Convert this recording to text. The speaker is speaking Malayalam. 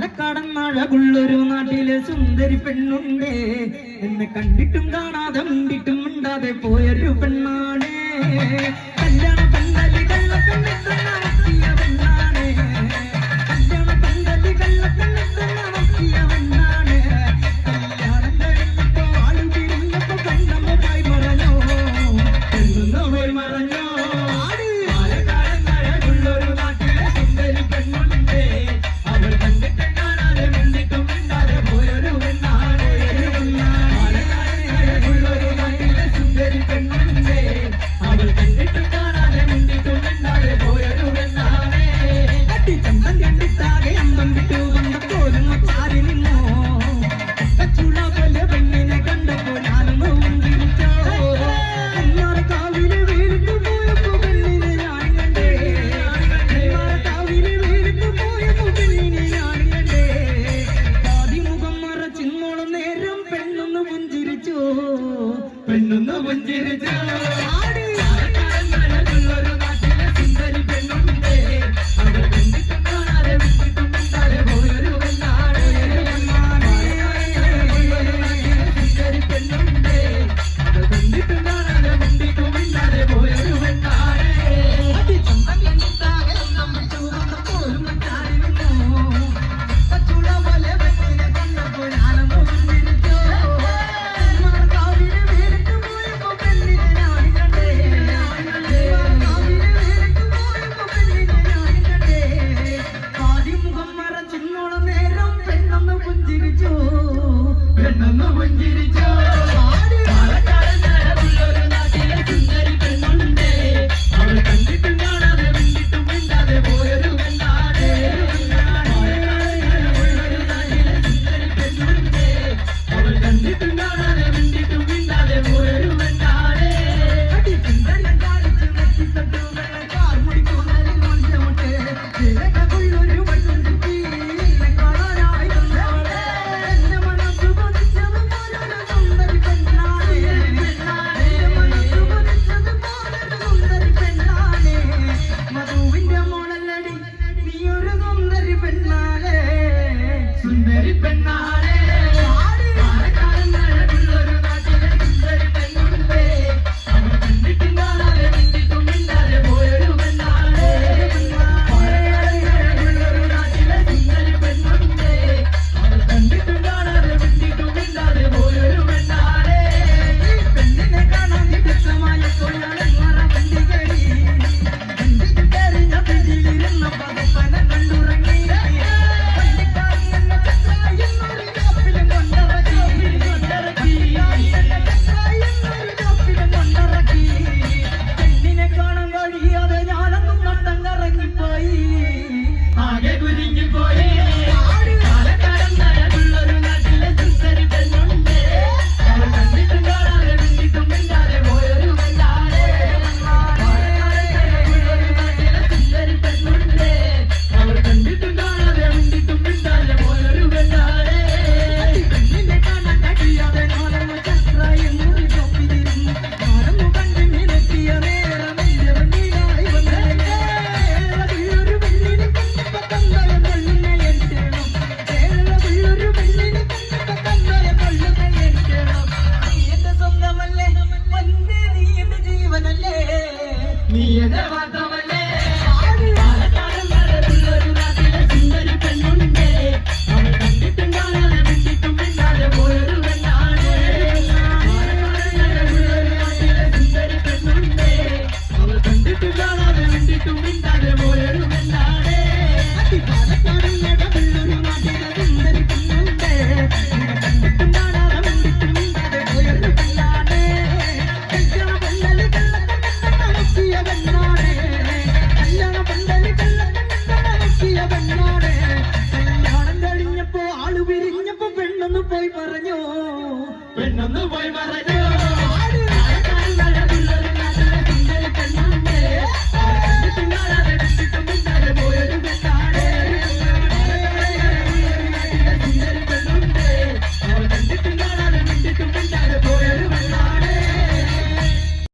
പാലക്കാടന്നഴകുള്ളൊരു നാട്ടിലെ സുന്ദരി പെണ്ണുണ്ടേ. എന്നെ കണ്ടിട്ടും കാണാതെ മിണ്ടിട്ടും മിണ്ടാതെ പോയൊരു പെണ്ണാണേ. കല്യാണ പന്തലി കള്ളക്കണ്ണെത്തുന്ന വക്കിയ പെണ്ണാണേ. കല്യാണ പന്തലി കള്ളക്കണ്ണെത്തുന്ന വക്കിയ പെണ്ണാണേ. കല്യാണം കഴിഞ്ഞപ്പോ ആളു തിരിഞ്ഞപ്പോ പെണ്ണമ്മ പോയി മറഞ്ഞോ, പെണ്ണുന്ന പോയി മറഞ്ഞോ. പാലക്കാടന്നഴകുള്ളൊരു നാട്ടിലെ സുന്ദരി പെണ്ണുണ്ടേ. അവൾ കണ്ടിട്ടും കാണാതെ മിണ്ടിട്ടും മിണ്ടാതെ പോയൊരു പെണ്ണാണേ. പാലക്കാടന്നഴകുള്ളൊരു നാട്ടിലെ സുന്ദരി പെണ്ണുണ്ടേ. അവൾ കണ്ടിട്ടും കാണാതെ മിണ്ടിട്ടും മിണ്ടാതെ പോയൊരു പെണ്ണാണേ. ചന്തം കണ്ടിട്ടാകെ അന്തം വിട്ടു വന്നപ്പോലും ചാരി നിന്നോ. കച്ചുള പോലെ പെണ്ണിനെ കണ്ടപ്പോ ഞാനൊന്ന് ഉന്തിരിച്ചോ. കാവില് വീണിട്ട് പോയപ്പോ പെണ്ണിനെ ഞാൻ കണ്ടേ. കാവില് വീണിട്ട് പോയപ്പോ പെണ്ണിനെ ഞാൻ കണ്ടേ. ആദിമുഖം മറച്ചിന്നോളം നേരം പെണ്ണൊന്ന് പുഞ്ചിരിച്ചോ, പെണ്ണൊന്ന് പുഞ്ചിരിച്ചോ. പാലക്കാടന്നഴകുള്ളൊരു നാട്ടിലെ സുന്ദരി പെണ്ണുണ്ടേ. അവൾ കണ്ടിട്ടും കാണാതെ മിണ്ടിട്ടും മിണ്ടാതെ പോയൊരു പെണ്ണാണേ. പാലക്കാടന്നഴകുള്ളൊരു നാട്ടിലെ സുന്ദരി പെണ്ണുണ്ടേ. അവൾ കണ്ടിട്ടും കാണാതെ മിണ്ടിട്ടും മിണ്ടാതെ പോയൊരു പെണ്ണാണേ. ചന്തം കണ്ടിട്ടാകെ അന്തം വിട്ടു വന്നപ്പോലും ചാരി നിന്നോ. കച്ചുള പോലെ പെണ്ണിനെ കണ്ടപ്പോ ഞാനൊന്ന് പുഞ്ചിരിച്ചോ. കാവില് വീണിട്ട് പോയപ്പോ പെണ്ണിനെ ഞാൻ കണ്ടേ. കാവില് വീണിട്ട് പോയപ്പോ പെണ്ണിനെ ഞാൻ കണ്ടേ. ആദിമുഖം മറച്ചിന്നോളം നേരം പെണ്ണൊന്ന് പുഞ്ചിരിച്ചോ, പെണ്ണൊന്ന് പുഞ്ചിരിച്ചോ. പാലക്കാടന്നഴകുള്ളൊരു നാട്ടിലെ സുന്ദരി പെണ്ണുണ്ടേ. അവൾ കണ്ടിട്ടും കാണാതെ മിണ്ടിട്ടും മിണ്ടാതെ പോയൊരു പെണ്ണാണേ. പാലക്കാടന്നഴകുള്ളൊരു നാട്ടിലെ സുന്ദരി പെണ്ണുണ്ടേ. അവൾ കണ്ടിട്ടും കാണാതെ മിണ്ടിട്ടും മിണ്ടാതെ പോയൊരു പെണ്ണാണേ. സുന്ദരം കാണിച്ച് നെറ്റിത്തട്ടു വെള്ളക്കാർ മുടിക്കൂന്നലിൽ മത്സ്യമുട്ട്. തിരക്കുള്ളൊരു പെണ്ണുണ്ടി എന്നെ കാണാനായി വന്നവളെ. എന്റെ മനസ്സ് കൊതിച്ചതുപോലൊരു സുന്ദരി പെണ്ണാണേ. എന്റെ മനസ്സ് കൊതിച്ചതുപോലൊരു സുന്ദരി പെണ്ണാണേ. മധുവിന്റെ മോളല്ലടി നീയൊരു സുന്ദരി പെണ്ണാണേ. സുന്ദരി പെണ്ണ